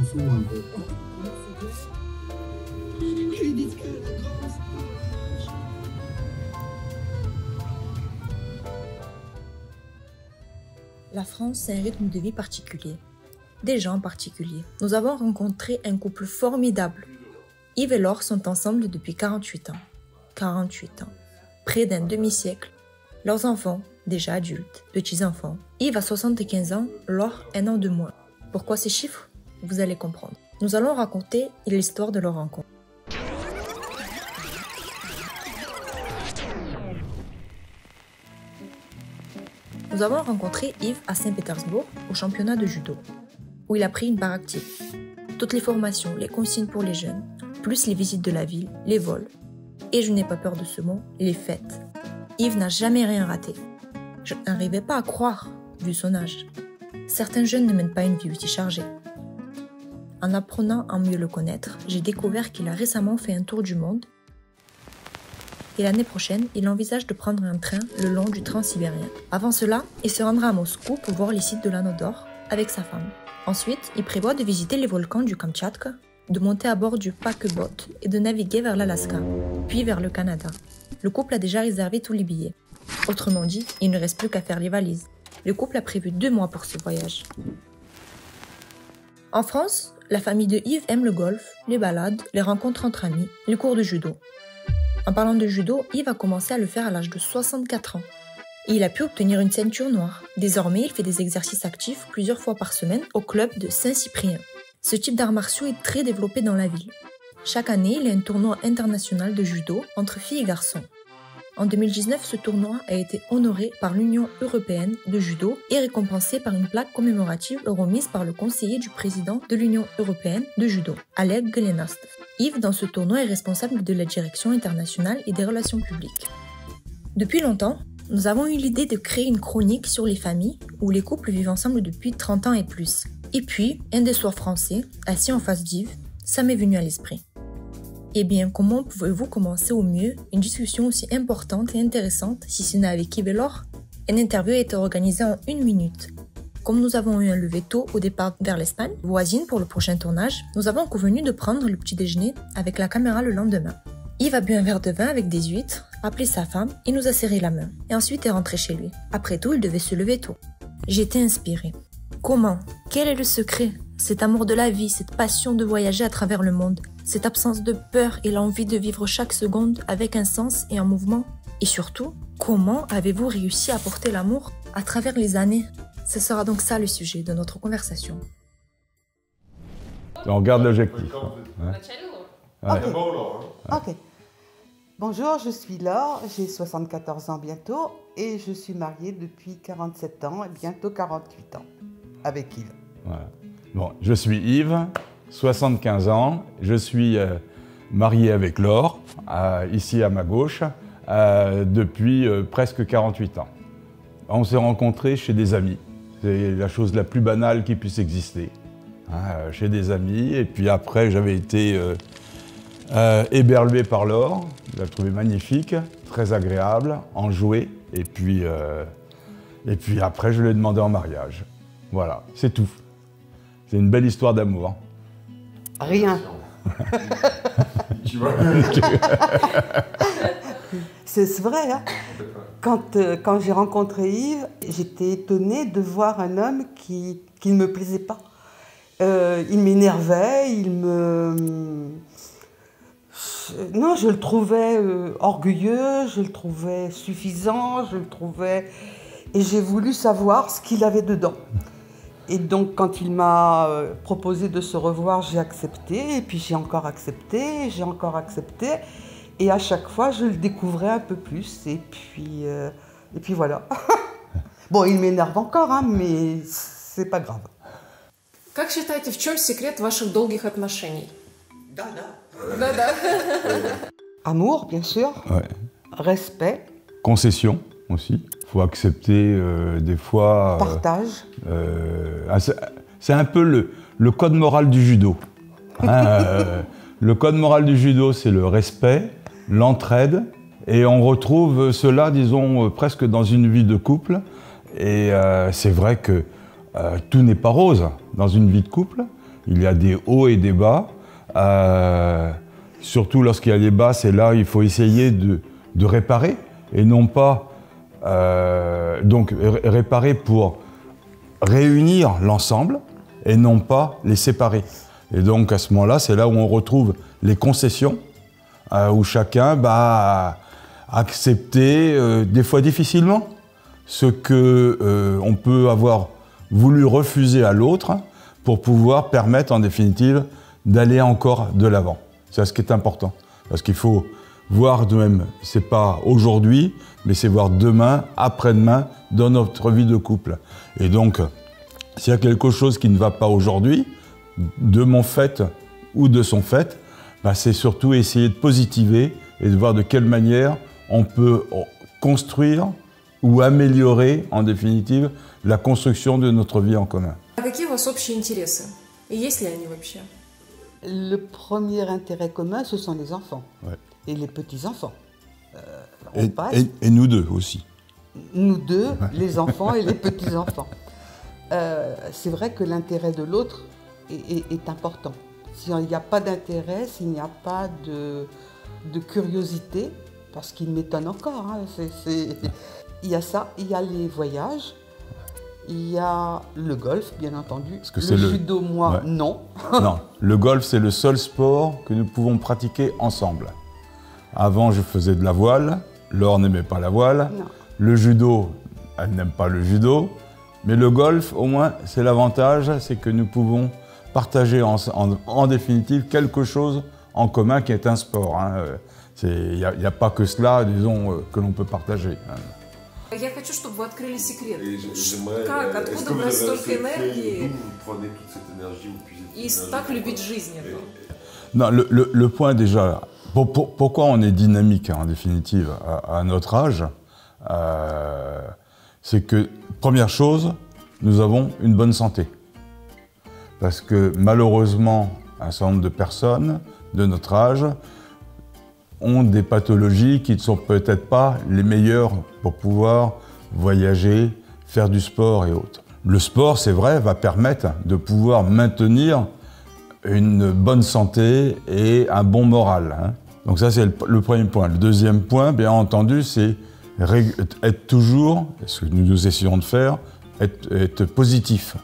fous un peu. J'ai dit que la grosse. La France, c'est un rythme de vie particulier. Des gens particuliers. Nous avons rencontré un couple formidable. Yves et Laure sont ensemble depuis 48 ans. 48 ans. Près d'un demi-siècle. Leurs enfants, déjà adultes, petits-enfants. Yves a 75 ans, Laure 1 an de moins. Pourquoi ces chiffres? Vous allez comprendre. Nous allons raconter l'histoire de leur rencontre. Nous avons rencontré Yves à Saint-Pétersbourg, au championnat de judo, où il a pris une part active. Toutes les formations, les consignes pour les jeunes, plus les visites de la ville, les vols, et je n'ai pas peur de ce mot, les fêtes. Yves n'a jamais rien raté. Je n'arrivais pas à croire, vu son âge. Certains jeunes ne mènent pas une vie aussi chargée. En apprenant à mieux le connaître, j'ai découvert qu'il a récemment fait un tour du monde. Et l'année prochaine, il envisage de prendre un train le long du Transsibérien. Avant cela, il se rendra à Moscou pour voir les sites de l'Anneau d'Or avec sa femme. Ensuite, il prévoit de visiter les volcans du Kamtchatka, de monter à bord du paquebot et de naviguer vers l'Alaska, puis vers le Canada. Le couple a déjà réservé tous les billets. Autrement dit, il ne reste plus qu'à faire les valises. Le couple a prévu 2 mois pour ce voyage. En France, la famille de Yves aime le golf, les balades, les rencontres entre amis, les cours de judo. En parlant de judo, Yves a commencé à le faire à l'âge de 64 ans. Et il a pu obtenir une ceinture noire. Désormais, il fait des exercices actifs plusieurs fois par semaine au club de Saint-Cyprien. Ce type d'arts martiaux est très développé dans la ville. Chaque année, il y a un tournoi international de judo entre filles et garçons. En 2019, ce tournoi a été honoré par l'Union européenne de judo et récompensé par une plaque commémorative remise par le conseiller du président de l'Union européenne de judo, Oleg Golenost. Yves, dans ce tournoi, est responsable de la direction internationale et des relations publiques. Depuis longtemps, nous avons eu l'idée de créer une chronique sur les familles où les couples vivent ensemble depuis 30 ans et plus. Et puis, un des soirs français, assis en face d'Yves, ça m'est venu à l'esprit. Eh bien, comment pouvez-vous commencer au mieux une discussion aussi importante et intéressante si ce n'est avec Yves et Laure? Une interview a été organisée en 1 minute. Comme nous avons eu un lever tôt au départ vers l'Espagne, voisine pour le prochain tournage, nous avons convenu de prendre le petit déjeuner avec la caméra le lendemain. Yves a bu un verre de vin avec des huîtres, appelé sa femme et nous a serré la main. Et ensuite est rentré chez lui. Après tout, il devait se lever tôt. J'étais inspirée. Comment? Quel est le secret? Cet amour de la vie, cette passion de voyager à travers le monde, cette absence de peur et l'envie de vivre chaque seconde avec un sens et un mouvement. Et surtout, comment avez-vous réussi à porter l'amour à travers les années? Ce sera donc ça le sujet de notre conversation. On regarde l'objectif. Ouais. Ok. Bonjour, je suis Laure, j'ai 74 ans bientôt et je suis mariée depuis 47 ans et bientôt 48 ans avec Yves. Voilà. Bon, je suis Yves, 75 ans, je suis marié avec Laure, ici à ma gauche, depuis presque 48 ans. On s'est rencontrés chez des amis. C'est la chose la plus banale qui puisse exister. Chez des amis, et puis après j'avais été éberlué par Laure, je la trouvais magnifique, très agréable, enjouée, et puis après je lui ai demandé en mariage. Voilà, c'est tout. C'est une belle histoire d'amour. Rien. Tu vois. C'est vrai, hein. Quand j'ai rencontré Yves, j'étais étonnée de voir un homme qui ne me plaisait pas. Il m'énervait, Non, je le trouvais orgueilleux, je le trouvais suffisant, je le trouvais... Et j'ai voulu savoir ce qu'il avait dedans. Et donc, quand il m'a proposé de se revoir, j'ai accepté, et puis j'ai encore accepté, et à chaque fois, je le découvrais un peu plus, et puis voilà. Bon, il m'énerve encore, hein, mais c'est pas grave. Как считаете, в чем секрет ваших долгих отношений? Да. Ouais. Amour, bien sûr. Ouais. Respect. Concession aussi. Il faut accepter des fois... Partage. C'est un peu le code moral du judo. Le code moral du judo, c'est le respect, l'entraide, et on retrouve cela, disons, presque dans une vie de couple. Et c'est vrai que tout n'est pas rose dans une vie de couple, Il y a des hauts et des bas. Surtout lorsqu'il y a des bas, c'est là où il faut essayer de réparer et non pas réparer pour réunir l'ensemble et non pas les séparer. Et donc à ce moment-là, c'est là où on retrouve les concessions, où chacun va accepter, des fois difficilement, ce qu'on peut avoir voulu refuser à l'autre pour pouvoir permettre en définitive d'aller encore de l'avant. C'est ce qui est important, parce qu'il faut voir de même, c'est pas aujourd'hui, mais c'est voir demain, après-demain, dans notre vie de couple. Et donc, s'il y a quelque chose qui ne va pas aujourd'hui, de mon fait ou de son fait, c'est surtout essayer de positiver et de voir de quelle manière on peut construire ou améliorer, en définitive, la construction de notre vie en commun. А какие у вас общие интересы? И есть ли они вообще? Le premier intérêt commun, ce sont les enfants. Ouais. Et les petits-enfants. Et nous deux aussi. Nous deux, les enfants et les petits-enfants. C'est vrai que l'intérêt de l'autre est important. S'il n'y a pas d'intérêt, s'il n'y a pas de curiosité, parce qu'il m'étonne encore, hein, il y a ça, il y a les voyages, il y a le golf, bien entendu. Le judo, moi, non. Non, le golf, c'est le seul sport que nous pouvons pratiquer ensemble. Avant, je faisais de la voile. Laure n'aimait pas la voile. Non. Le judo, elle n'aime pas le judo. Mais le golf, au moins, c'est l'avantage, c'est que nous pouvons partager en définitive quelque chose en commun qui est un sport. Il n'y a pas que cela, disons, que l'on peut partager. Я хочу, чтобы вы открыли секрет. J'aimerais. Откуда у вас столько энергии D'où vous prenez toute cette énergie, vous puisez toute и cette так énergie. любить жизнь? Non, le point déjà, pourquoi on est dynamique en définitive à notre âge, c'est que, première chose, nous avons une bonne santé. Parce que malheureusement, un certain nombre de personnes de notre âge ont des pathologies qui ne sont peut-être pas les meilleures pour pouvoir voyager, faire du sport et autres. Le sport, c'est vrai, va permettre de pouvoir maintenir une bonne santé et un bon moral. Donc ça, c'est le premier point. Le deuxième point, bien entendu, c'est être toujours, ce que nous essayons de faire, être positif,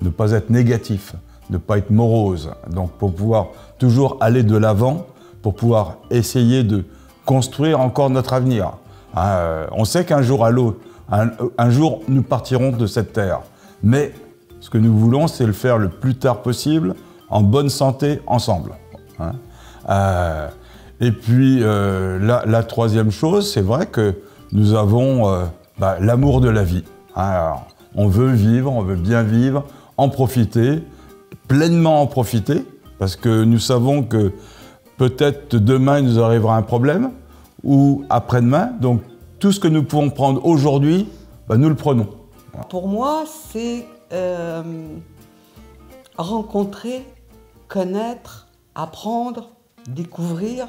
ne pas être négatif, ne pas être morose. Donc pour pouvoir toujours aller de l'avant, pour pouvoir essayer de construire encore notre avenir. On sait qu'un jour un jour, nous partirons de cette terre. Mais ce que nous voulons, c'est le faire le plus tard possible, en bonne santé, ensemble. Et puis, la troisième chose, c'est vrai que nous avons l'amour de la vie. Alors, on veut vivre, on veut bien vivre, en profiter, pleinement en profiter, parce que nous savons que peut-être demain, il nous arrivera un problème, ou après-demain. Donc, tout ce que nous pouvons prendre aujourd'hui, nous le prenons. Pour moi, c'est rencontrer, connaître, apprendre, découvrir.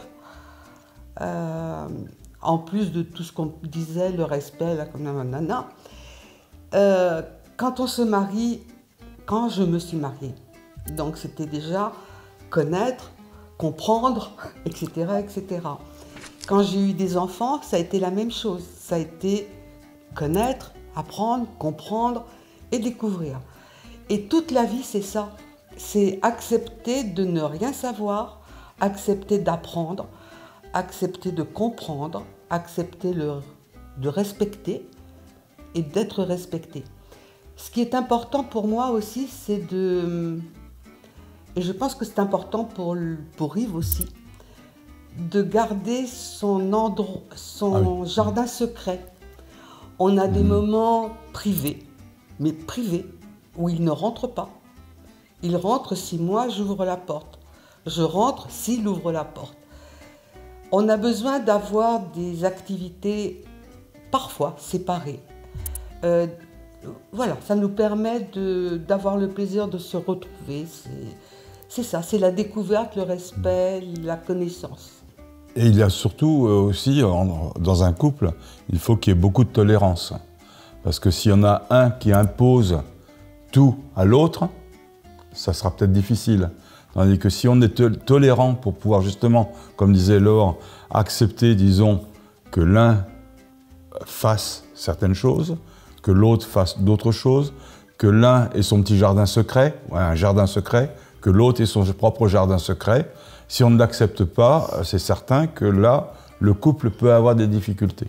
En plus de tout ce qu'on disait, le respect, nanana. Quand on se marie, quand je me suis mariée, donc c'était déjà connaître, comprendre, etc., etc. Quand j'ai eu des enfants, ça a été la même chose. Ça a été connaître, apprendre, comprendre et découvrir. Et toute la vie, c'est ça. C'est accepter de ne rien savoir, accepter d'apprendre, accepter de comprendre, accepter de respecter et d'être respecté. Ce qui est important pour moi aussi, c'est de... Et je pense que c'est important pour Yves aussi, de garder son jardin secret. On a des moments privés, mais privés, où il ne rentre pas. Il rentre si moi j'ouvre la porte. Je rentre s'il ouvre la porte. On a besoin d'avoir des activités parfois séparées. Voilà, ça nous permet d'avoir le plaisir de se retrouver. C'est ça, c'est la découverte, le respect, la connaissance. Et il y a surtout aussi, dans un couple, il faut qu'il y ait beaucoup de tolérance. Parce que s'il y en a un qui impose tout à l'autre, ça sera peut-être difficile. Tandis que si on est tolérant pour pouvoir justement, comme disait Laure, accepter, disons, que l'un fasse certaines choses, que l'autre fasse d'autres choses, que l'un ait son petit jardin secret, un jardin secret, que l'autre ait son propre jardin secret. Si on ne l'accepte pas, c'est certain que là, le couple peut avoir des difficultés.